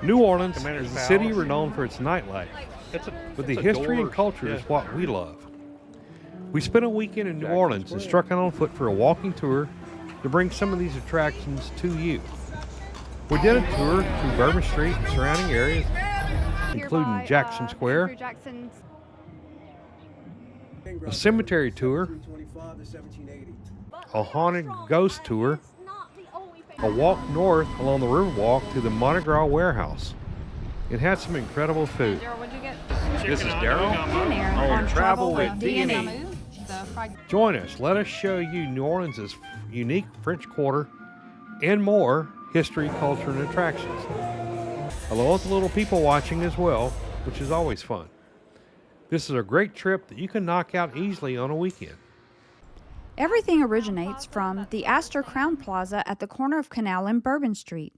New Orleans is a city renowned for its nightlife, but the history and culture is what we love. We spent a weekend in New Orleans and struck out on foot for a walking tour to bring some of these attractions to you. We did a tour through Bourbon Street and surrounding areas, including Jackson Square, a cemetery tour, a haunted ghost tour, a walk north along the Riverwalk to the Mardi Gras warehouse. It had some incredible food. This is Daryl on Travel with Deanie. Join us. Let us show you New Orleans' unique French Quarter and more history, culture, and attractions. Along with the little people watching as well, which is always fun. This is a great trip that you can knock out easily on a weekend. Everything originates from the Astor Crown Plaza at the corner of Canal and Bourbon Street.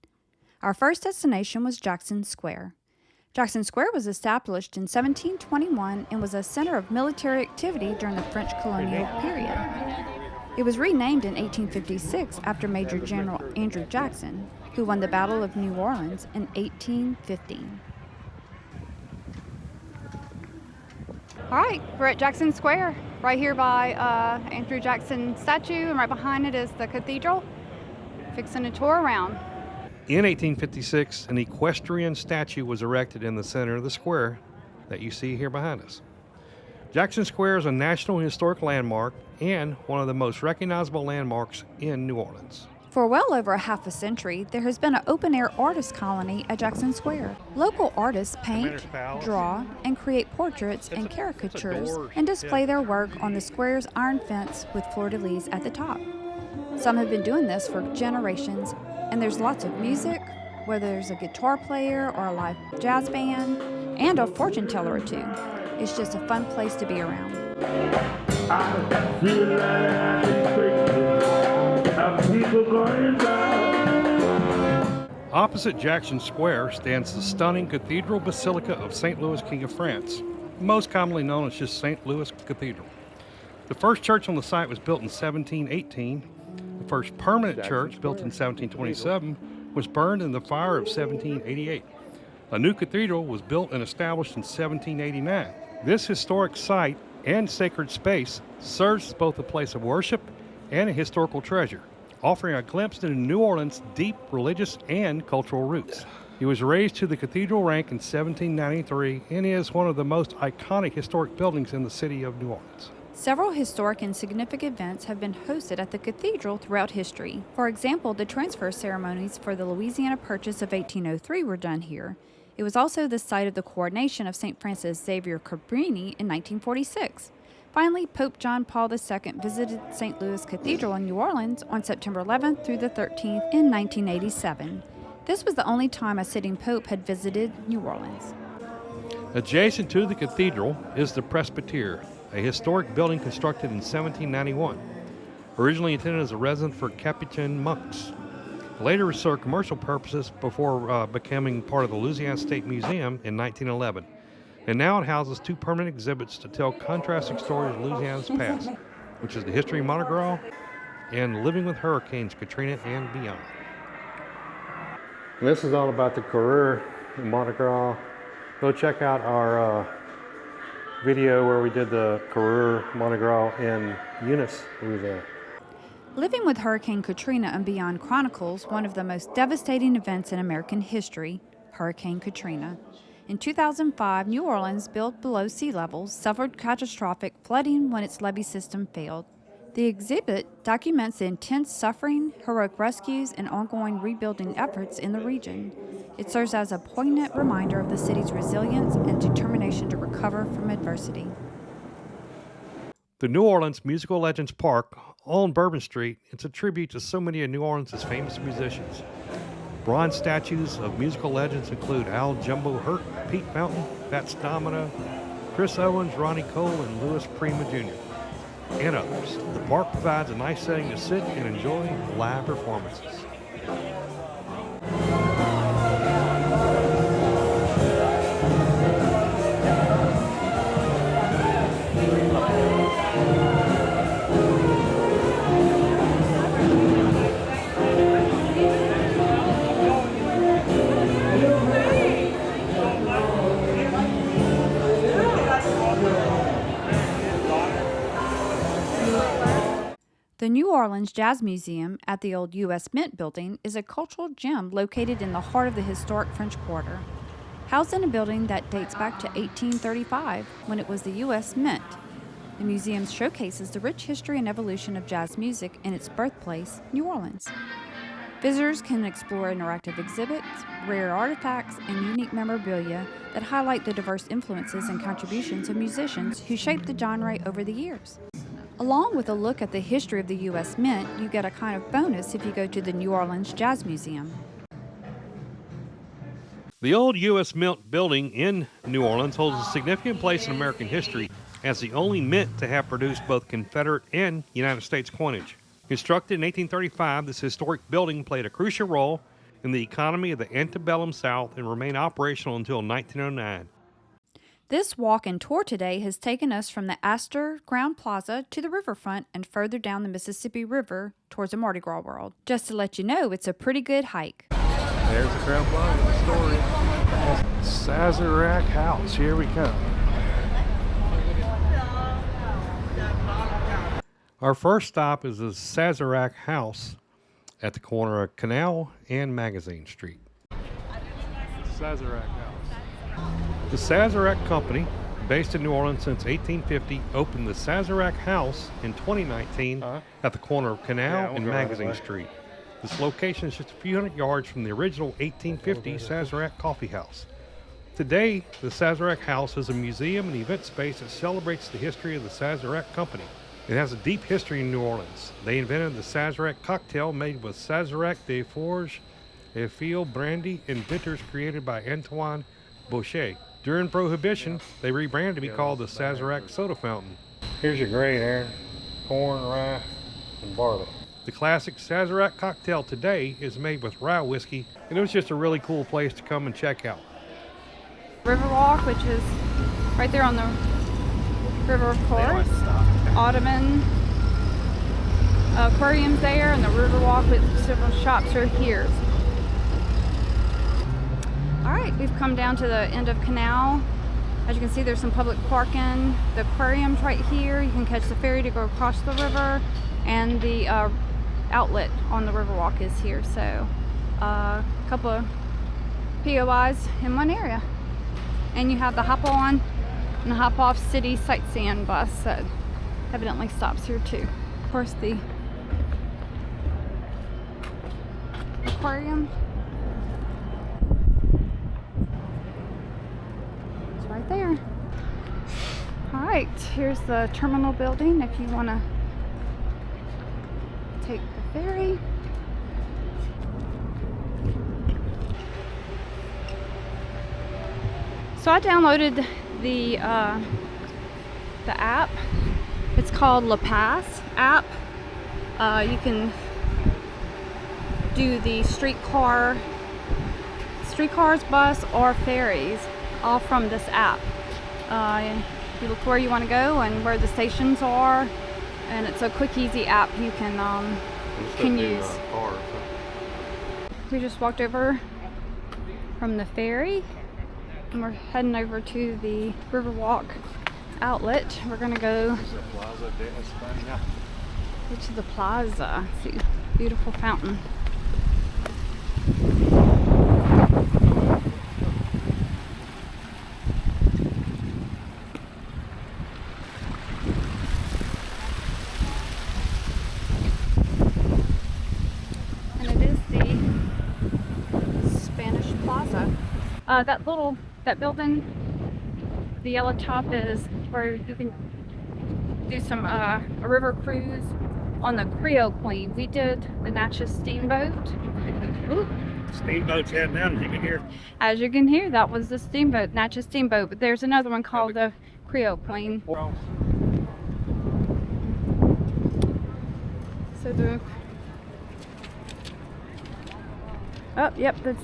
Our first destination was Jackson Square. Jackson Square was established in 1721 and was a center of military activity during the French colonial period. It was renamed in 1856 after Major General Andrew Jackson, who won the Battle of New Orleans in 1815. All right, we're at Jackson Square, right here by Andrew Jackson statue, and right behind it is the Cathedral. Fixing a tour around. In 1856, an equestrian statue was erected in the center of the square that you see here behind us. Jackson Square is a National Historic Landmark and one of the most recognizable landmarks in New Orleans. For well over a half a century, there has been an open-air artist colony at Jackson Square. Local artists paint, draw, and create portraits and caricatures and display their work on the square's iron fence with fleur-de-lis at the top. Some have been doing this for generations, and there's lots of music, whether there's a guitar player or a live jazz band, and a fortune teller or two. It's just a fun place to be around. Opposite Jackson Square stands the stunning Cathedral Basilica of St. Louis, King of France, most commonly known as just St. Louis Cathedral. The first church on the site was built in 1718. The first permanent church, built in 1727, was burned in the fire of 1788. A new cathedral was built and established in 1789. This historic site and sacred space serves as both a place of worship and a historical treasure, offering a glimpse into New Orleans' deep religious and cultural roots. He was raised to the cathedral rank in 1793 and is one of the most iconic historic buildings in the city of New Orleans. Several historic and significant events have been hosted at the cathedral throughout history. For example, the transfer ceremonies for the Louisiana Purchase of 1803 were done here. It was also the site of the coronation of St. Francis Xavier Cabrini in 1946. Finally, Pope John Paul II visited St. Louis Cathedral in New Orleans on September 11th through the 13th in 1987. This was the only time a sitting pope had visited New Orleans. Adjacent to the cathedral is the Presbytere, a historic building constructed in 1791, originally intended as a residence for Capuchin monks. Later served commercial purposes before becoming part of the Louisiana State Museum in 1911. And now it houses two permanent exhibits to tell contrasting stories of Louisiana's past, which is the history of Mardi Gras and living with hurricanes Katrina and beyond. And this is all about the career in Mardi Gras. Go check out our video where we did the career Mardi Gras in Eunice, Louisiana. Living with Hurricane Katrina and Beyond chronicles one of the most devastating events in American history, Hurricane Katrina. In 2005, New Orleans, built below sea level, suffered catastrophic flooding when its levee system failed. The exhibit documents the intense suffering, heroic rescues, and ongoing rebuilding efforts in the region. It serves as a poignant reminder of the city's resilience and determination to recover from adversity. The New Orleans Musical Legends Park on Bourbon Street is a tribute to so many of New Orleans' famous musicians. Bronze statues of musical legends include Al Jumbo Hurt, Pete Fountain, Fats Domino, Chris Owens, Ronnie Cole, and Louis Prima Jr., and others. The park provides a nice setting to sit and enjoy live performances. The New Orleans Jazz Museum at the old U.S. Mint building is a cultural gem located in the heart of the historic French Quarter. Housed in a building that dates back to 1835, when it was the U.S. Mint, the museum showcases the rich history and evolution of jazz music in its birthplace, New Orleans. Visitors can explore interactive exhibits, rare artifacts, and unique memorabilia that highlight the diverse influences and contributions of musicians who shaped the genre over the years. Along with a look at the history of the U.S. Mint, you get a kind of bonus if you go to the New Orleans Jazz Museum. The old U.S. Mint building in New Orleans holds a significant place in American history as the only mint to have produced both Confederate and United States coinage. Constructed in 1835, this historic building played a crucial role in the economy of the antebellum South and remained operational until 1909. This walk and tour today has taken us from the Astor Ground Plaza to the riverfront and further down the Mississippi River towards the Mardi Gras world. Just to let you know, it's a pretty good hike. There's the Crown Plaza story. Sazerac House, here we come. Our first stop is the Sazerac House at the corner of Canal and Magazine Street. Sazerac House. The Sazerac Company, based in New Orleans since 1850, opened the Sazerac House in 2019 at the corner of Canal and Magazine Street. This location is just a few hundred yards from the original 1850 Sazerac Coffee House. Today, the Sazerac House is a museum and event space that celebrates the history of the Sazerac Company. It has a deep history in New Orleans. They invented the Sazerac cocktail made with Sazerac de Forge, Effil brandy, and bitters created by Antoine Boucher. During Prohibition, they rebranded to be called the Sazerac Soda Fountain. Here's your grain, Aaron. Corn, rye, and barley. The classic Sazerac cocktail today is made with rye whiskey, and it was just a really cool place to come and check out. Riverwalk, which is right there on the river, of course. Ottoman aquarium's there, and the Riverwalk with several shops are here. Alright, we've come down to the end of Canal. As you can see, there's some public parking. The aquarium's right here. You can catch the ferry to go across the river, and the outlet on the Riverwalk is here. So a couple of POIs in one area. And you have the hop on and the hop off city sightseeing bus that evidently stops here too. Of course, the aquarium is right there. All right, here's the terminal building if you want to take the ferry. So I downloaded the app. It's called La Pass app. You can do the streetcars, bus, or ferries, all from this app. You look where you want to go and where the stations are, and it's a quick, easy app you can use. We just walked over from the ferry, and we're heading over to the Riverwalk outlet. We're gonna go to the Plaza. See, beautiful fountain. And it is the Spanish Plaza. That building, the yellow top, is where you can do some a river cruise on the Creole Queen. We did the Natchez Steamboat. Ooh. Steamboat's heading down, as you can hear. As you can hear, that was the steamboat, Natchez Steamboat. But there's another one called the Creole Queen. So the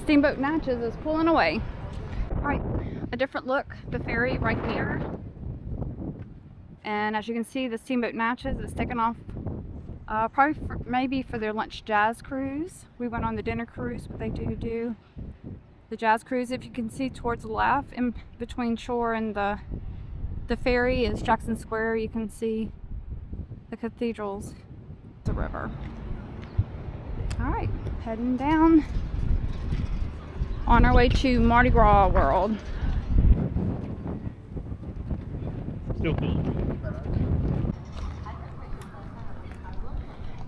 steamboat Natchez is pulling away. All right, a different look, the ferry right here. And as you can see, the steamboat Natchez is taking off maybe for their lunch jazz cruise. We went on the dinner cruise, but they do the jazz cruise. If you can see towards the left, in between shore and the ferry is Jackson Square. You can see the cathedrals the river. All right, heading down on our way to Mardi Gras World. Still cool.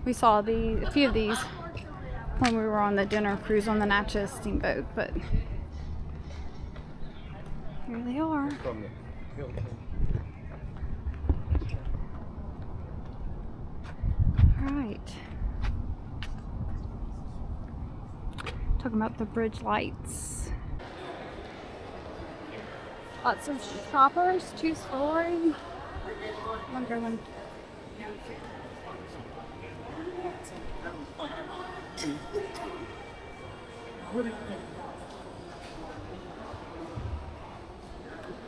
We saw a few of these when we were on the dinner cruise on the Natchez steamboat, but here they are. From the hill. All right. Talking about the bridge lights. Lots of shoppers, 2-story. Wonder when.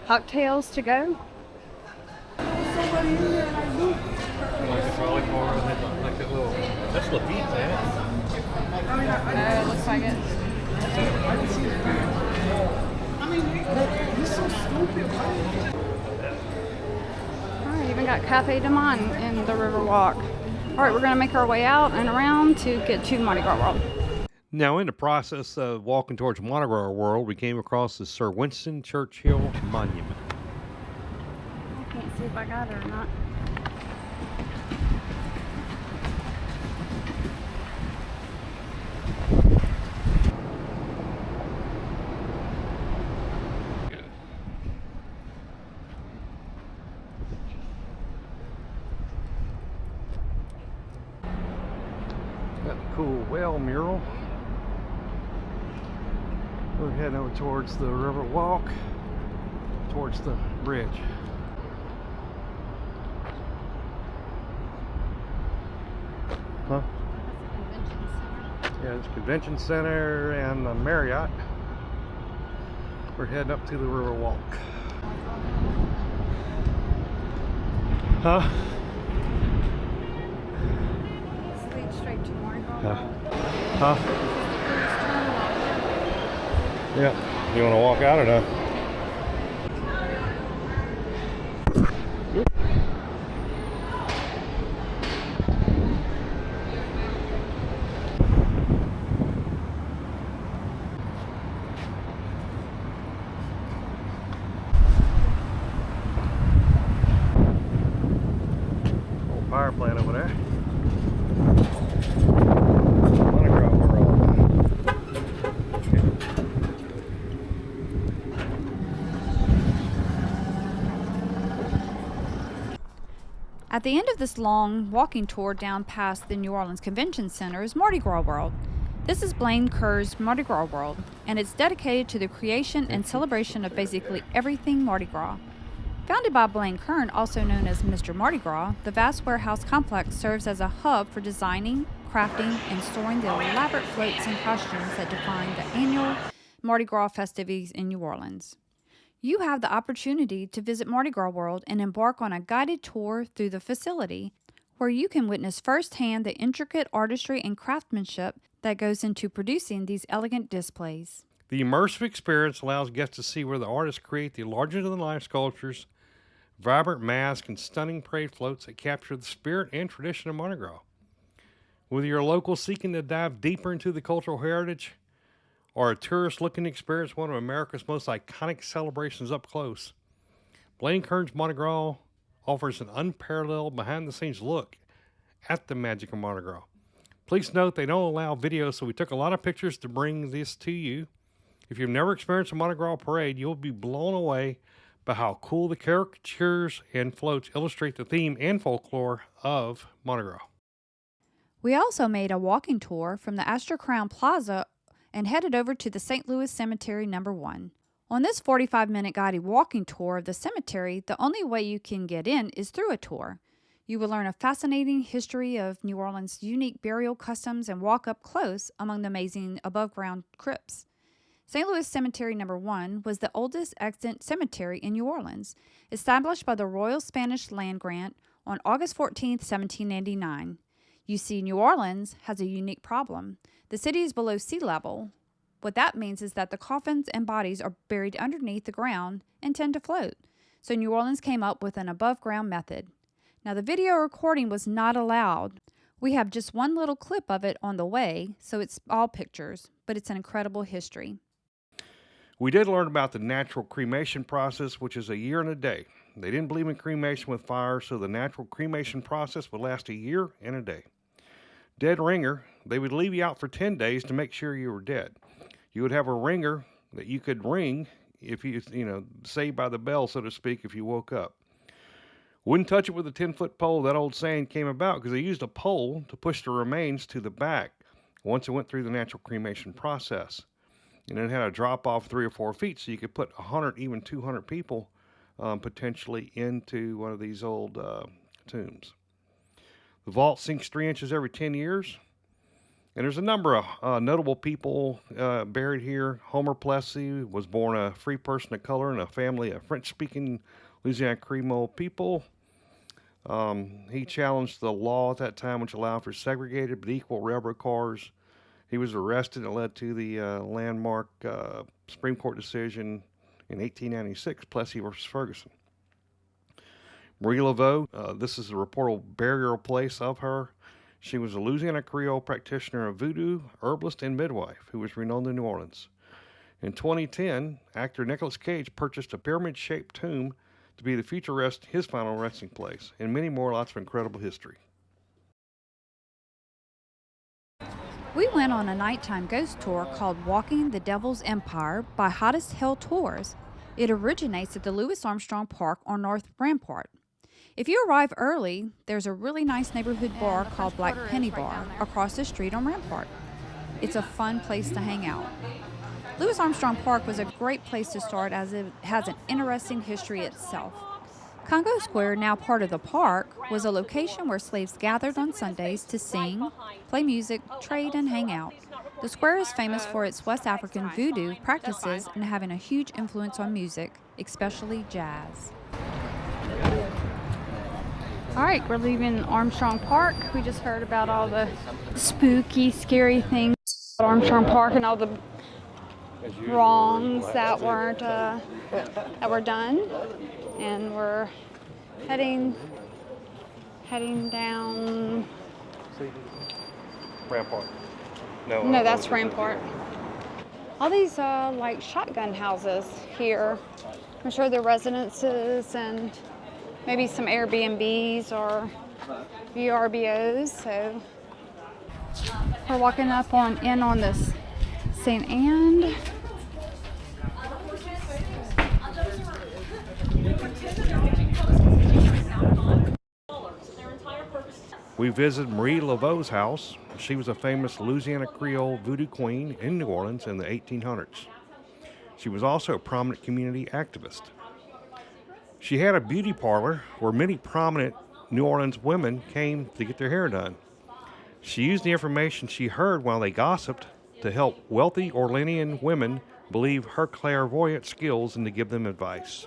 Cocktails to go. Like a trolley car, like that little. That's Blvd, man. No, it looks like it. Alright, even got Cafe de Mon in the Riverwalk. Alright, we're gonna make our way out and around to get to Mardi Gras World. Now, in the process of walking towards Mardi Gras World, we came across the Sir Winston Churchill Monument. I can't see if I got it or not. Got the cool whale mural. We're heading over towards the Riverwalk, towards the bridge. Huh? Yeah, it's Convention Center and the Marriott. We're heading up to the Riverwalk. Huh? Let's lead straight to Mardi Gras World. Huh? Yeah. You want to walk out or not? Old power plant over there. Mardi Gras World. At the end of this long walking tour down past the New Orleans Convention Center is Mardi Gras World. This is Blaine Kerr's Mardi Gras World, and it's dedicated to the creation and celebration of basically everything Mardi Gras. Founded by Blaine Kerr, also known as Mr. Mardi Gras, the vast warehouse complex serves as a hub for designing, crafting, and storing the elaborate floats and costumes that define the annual Mardi Gras festivities in New Orleans. You have the opportunity to visit Mardi Gras World and embark on a guided tour through the facility, where you can witness firsthand the intricate artistry and craftsmanship that goes into producing these elegant displays. The immersive experience allows guests to see where the artists create the larger-than-life sculptures, vibrant masks, and stunning parade floats that capture the spirit and tradition of Mardi Gras. Whether you're a local seeking to dive deeper into the cultural heritage, or a tourist looking to experience one of America's most iconic celebrations up close, Blaine Kerr's Mardi Gras offers an unparalleled behind-the-scenes look at the magic of Mardi Gras. Please note they don't allow video, so we took a lot of pictures to bring this to you. If you've never experienced a Mardi Gras parade, you'll be blown away by how cool the caricatures and floats illustrate the theme and folklore of Mardi Gras. We also made a walking tour from the Astor Crown Plaza and headed over to the St. Louis Cemetery No. 1. On this 45-minute guided walking tour of the cemetery, the only way you can get in is through a tour. You will learn a fascinating history of New Orleans' unique burial customs and walk up close among the amazing above-ground crypts. St. Louis Cemetery No. 1 was the oldest extant cemetery in New Orleans, established by the Royal Spanish Land Grant on August 14, 1789. You see, New Orleans has a unique problem. The city is below sea level. What that means is that the coffins and bodies are buried underneath the ground and tend to float. So New Orleans came up with an above-ground method. Now, the video recording was not allowed. We have just one little clip of it on the way, so it's all pictures, but it's an incredible history. We did learn about the natural cremation process, which is a year and a day. They didn't believe in cremation with fire, so the natural cremation process would last a year and a day. Dead ringer, they would leave you out for 10 days to make sure you were dead. You would have a ringer that you could ring if you saved by the bell, so to speak, if you woke up. Wouldn't touch it with a 10-foot pole. That old saying came about because they used a pole to push the remains to the back once it went through the natural cremation process. And it had a drop off 3 or 4 feet, so you could put 100, even 200 people potentially into one of these old tombs. The vault sinks 3 inches every 10 years. And there's a number of notable people buried here. Homer Plessy was born a free person of color in a family of French-speaking Louisiana Creole people. He challenged the law at that time, which allowed for segregated but equal railroad cars. He was arrested and led to the landmark Supreme Court decision in 1896, Plessy versus Ferguson. Marie Laveau, this is a reportable burial place of her. She was a Louisiana Creole practitioner of voodoo, herbalist, and midwife who was renowned in New Orleans. In 2010, actor Nicolas Cage purchased a pyramid-shaped tomb to be the future his final resting place, and many more, lots of incredible history. We went on a nighttime ghost tour called Walking the Devil's Empire by Hottest Hell Tours. It originates at the Louis Armstrong Park on North Rampart. If you arrive early, there's a really nice neighborhood bar called Black Penny Bar across the street on Rampart. It's a fun place to hang out. Louis Armstrong Park was a great place to start as it has an interesting history itself. Congo Square, now part of the park, was a location where slaves gathered on Sundays to sing, play music, trade, and hang out. The square is famous for its West African voodoo practices and having a huge influence on music, especially jazz. All right, we're leaving Armstrong Park. We just heard about all the spooky, scary things at Armstrong Park and all the wrongs that were done, and we're heading down. Rampart. No, that's Rampart. All these like shotgun houses here. I'm sure they're residences and maybe some Airbnbs or VRBOs. So we're walking up in on this St. Anne. We visited Marie Laveau's house. She was a famous Louisiana Creole voodoo queen in New Orleans in the 1800s. She was also a prominent community activist. She had a beauty parlor where many prominent New Orleans women came to get their hair done. She used the information she heard while they gossiped to help wealthy Orleanian women believe her clairvoyant skills and to give them advice.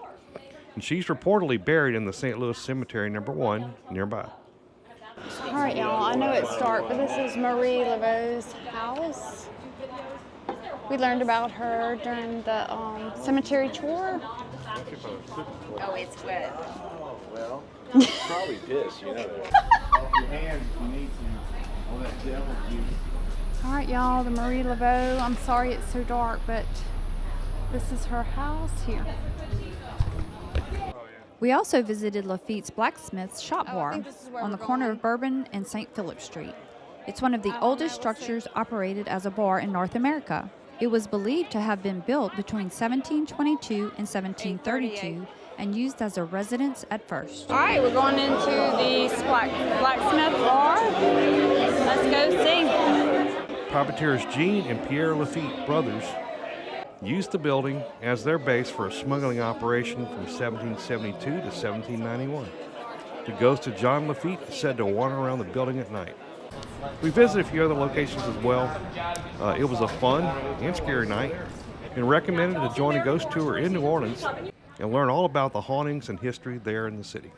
And she's reportedly buried in the St. Louis Cemetery No. 1 nearby. All right, y'all, I know it's dark, but this is Marie Laveau's house. We learned about her during the cemetery tour. Oh, it's wet. Oh, well, probably piss, you know that. Off your hands if you need to. All that devil juice. All right, y'all, the Marie Laveau. I'm sorry it's so dark, but this is her house here. We also visited Lafitte's Blacksmith's Shop Oh, I Bar think this is where on the we're corner going. of Bourbon and St. Philip Street. It's one of the oldest structures operated as a bar in North America. It was believed to have been built between 1722 and 1732 and used as a residence at first. All right, we're going into the Blacksmith Bar. Let's go see. Privateers Jean and Pierre Lafitte brothers used the building as their base for a smuggling operation from 1772 to 1791. The ghost of John Lafitte is said to wander around the building at night. We visited a few other locations as well. It was a fun and scary night, and recommended to join a ghost tour in New Orleans and learn all about the hauntings and history there in the city.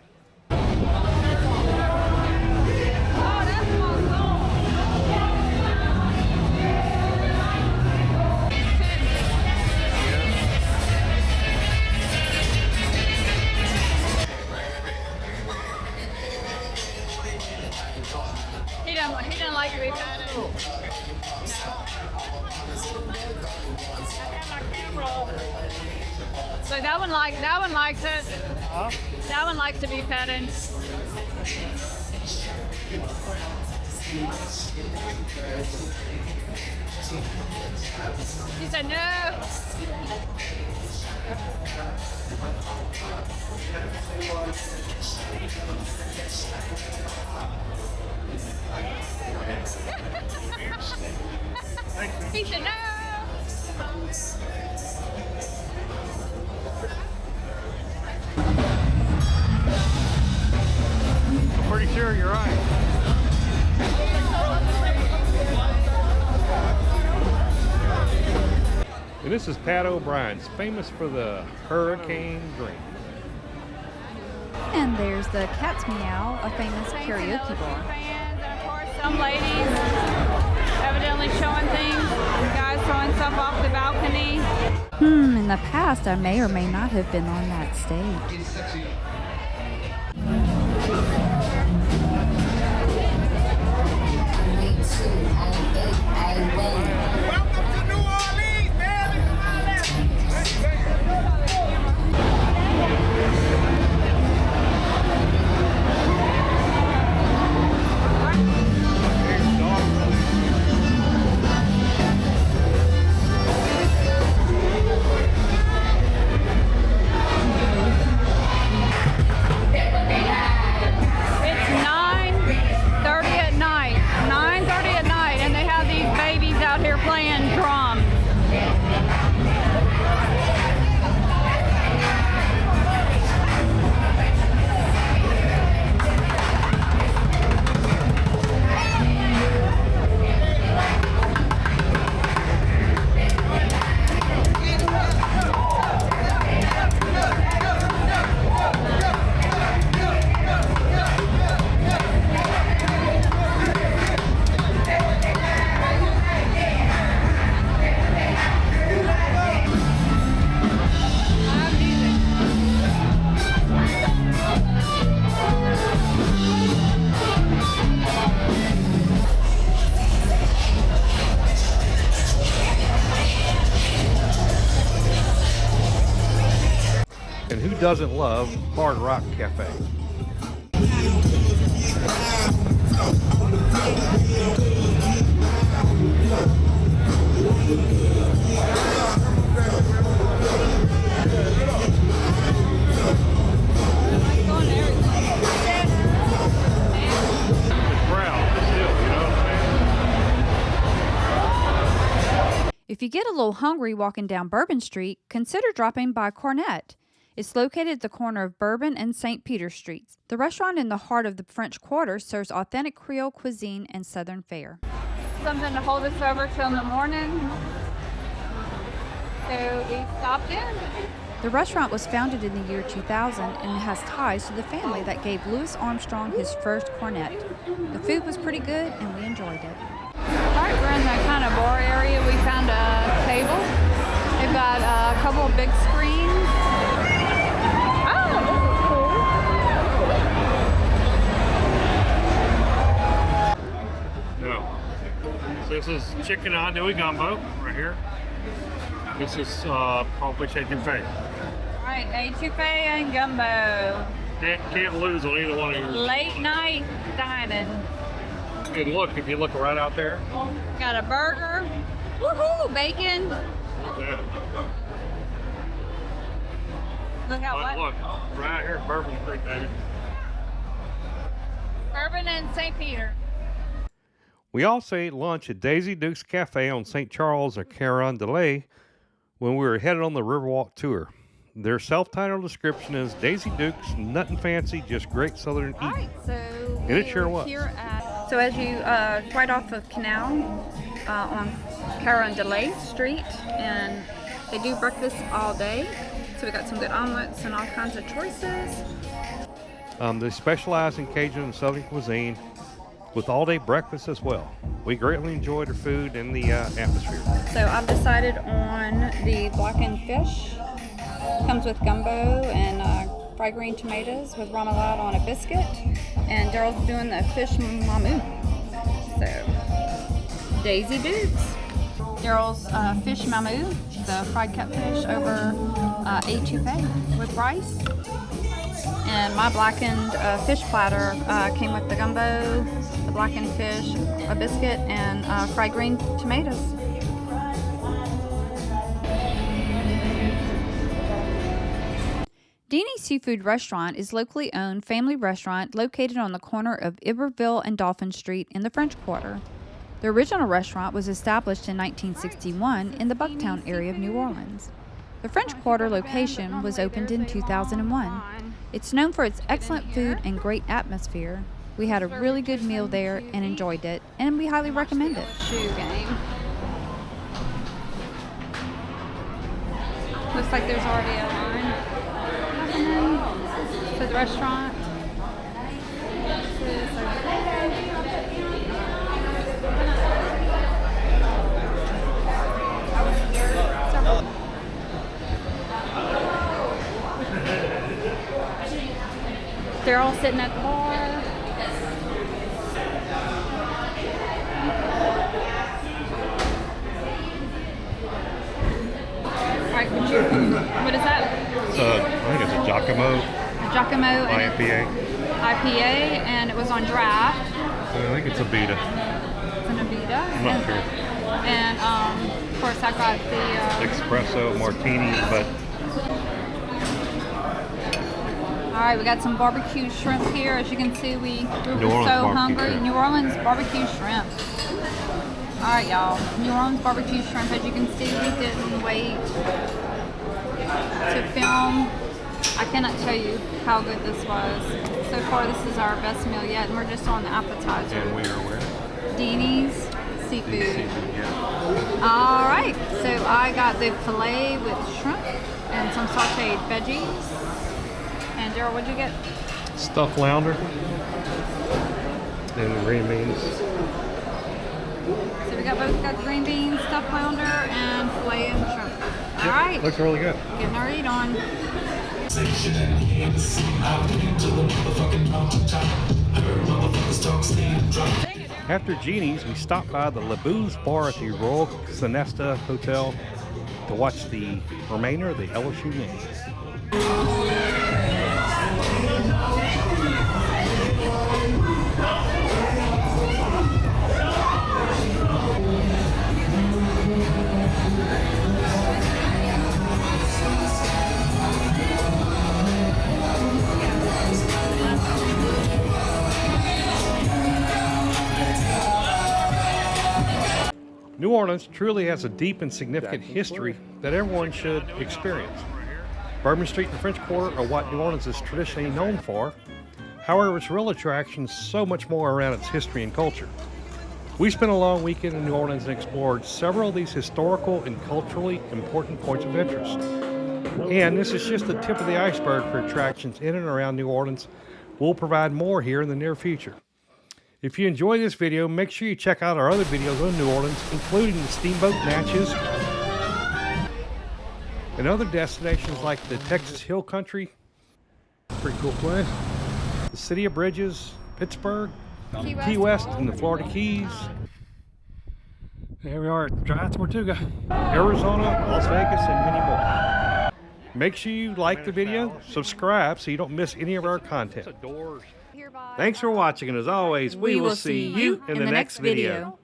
He done look, that one likes it. Huh? That one likes to be petted. She said no. He said no. I'm pretty sure you're right. And this is Pat O'Brien's, famous for the hurricane drink. And there's the Cat's Meow, a famous karaoke bar. Fans, and of course some ladies evidently showing things, guys throwing stuff off the balcony. In the past, I may or may not have been on that stage. Welcome to New Orleans, man. It's 9:30 at night. 9:30 at night, and they have these babies out here playing drums. And who doesn't love Hard Rock Cafe? If you get a little hungry walking down Bourbon Street, consider dropping by Cornet. It's located at the corner of Bourbon and St. Peter Streets. The restaurant in the heart of the French Quarter serves authentic Creole cuisine and Southern fare. Something to hold us over till the morning. So we stopped in. The restaurant was founded in the year 2000 and has ties to the family that gave Louis Armstrong his first cornet. The food was pretty good and we enjoyed it. All right, we're in the kind of bar area. We found a table. They've got a couple of big screens. Oh, this is cool. No. So this is chicken andouille gumbo right here. This is crawfish etouffee. All right, etouffee and gumbo. Can't lose on either one of yours. Late night dining. And look, if you look right out there. Got a burger. Woohoo! Bacon. Yeah. Look how what? Look, right here, Bourbon Street, baby. Bourbon and St. Peter. We also ate lunch at Daisy Duke's Cafe on St. Charles or Carondelet when we were headed on the Riverwalk tour. Their self-titled description is Daisy Duke's nothing fancy, just great Southern eating. All right, so And it sure was. Here at, so as you right off of Canal on Carondelet Street, and they do breakfast all day. So we got some good omelets and all kinds of choices. They specialize in Cajun and Southern cuisine with all-day breakfast as well. We greatly enjoyed their food and the atmosphere. So I've decided on the blackened fish. Comes with gumbo and fried green tomatoes with remoulade on a biscuit. And Daryl's doing the fish mamu. So, Daisy Dukes. Daryl's fish mamu. the fried catfish over etouffee with rice. And my blackened fish platter came with the gumbo, the blackened fish, a biscuit, and fried green tomatoes. Deanie Seafood Restaurant is locally owned family restaurant located on the corner of Iberville and Dolphin Street in the French Quarter. The original restaurant was established in 1961 in the Bucktown area of New Orleans. The French Quarter location was opened in 2001. It's known for its excellent food and great atmosphere. We had a really good meal there and enjoyed it, and we highly recommend it. Shoe game. Looks like there's already a line to the restaurant. They're all sitting at the bar. Alright, what is that? I think it's a Giacomo Giacomo and IPA. and it was on draft. I think it's a Beta. It's an Avita. I'm not sure. And of course I got the Espresso martini, but alright, we got some barbecue shrimp here. As you can see, we were New Orleans so barbecue hungry. shrimp. New Orleans barbecue shrimp. Alright, y'all. New Orleans barbecue shrimp. As you can see, we didn't wait to film. I cannot tell you how good this was. So far, this is our best meal yet, and we're just on the appetizer. and we are where? Deanie's Seafood. Seafood, yeah. Alright, so I got the filet with shrimp and some sauteed veggies. And Daryl, what'd you get? Stuffed flounder and green beans. So we got the green beans, stuffed flounder, and filet and shrimp. Alright, Looks really good. getting our eat on. After Genie's, we stopped by the Labou's Bar at the Royal Sonesta Hotel to watch the remainder of the LSU game. New Orleans truly has a deep and significant history that everyone should experience. Bourbon Street and the French Quarter are what New Orleans is traditionally known for. However, its real attraction is so much more around its history and culture. We spent a long weekend in New Orleans and explored several of these historical and culturally important points of interest. And this is just the tip of the iceberg for attractions in and around New Orleans. We'll provide more here in the near future. If you enjoyed this video, make sure you check out our other videos on New Orleans, including the Steamboat Natchez and other destinations like the Texas Hill Country, pretty cool place, the City of Bridges, Pittsburgh, Key West, and the Florida Keys. There we are at Dry Tortuga, Arizona, Las Vegas, and many more. Make sure you like the video, subscribe so you don't miss any of our content. Thanks for watching, and as always, we will see you in the next video.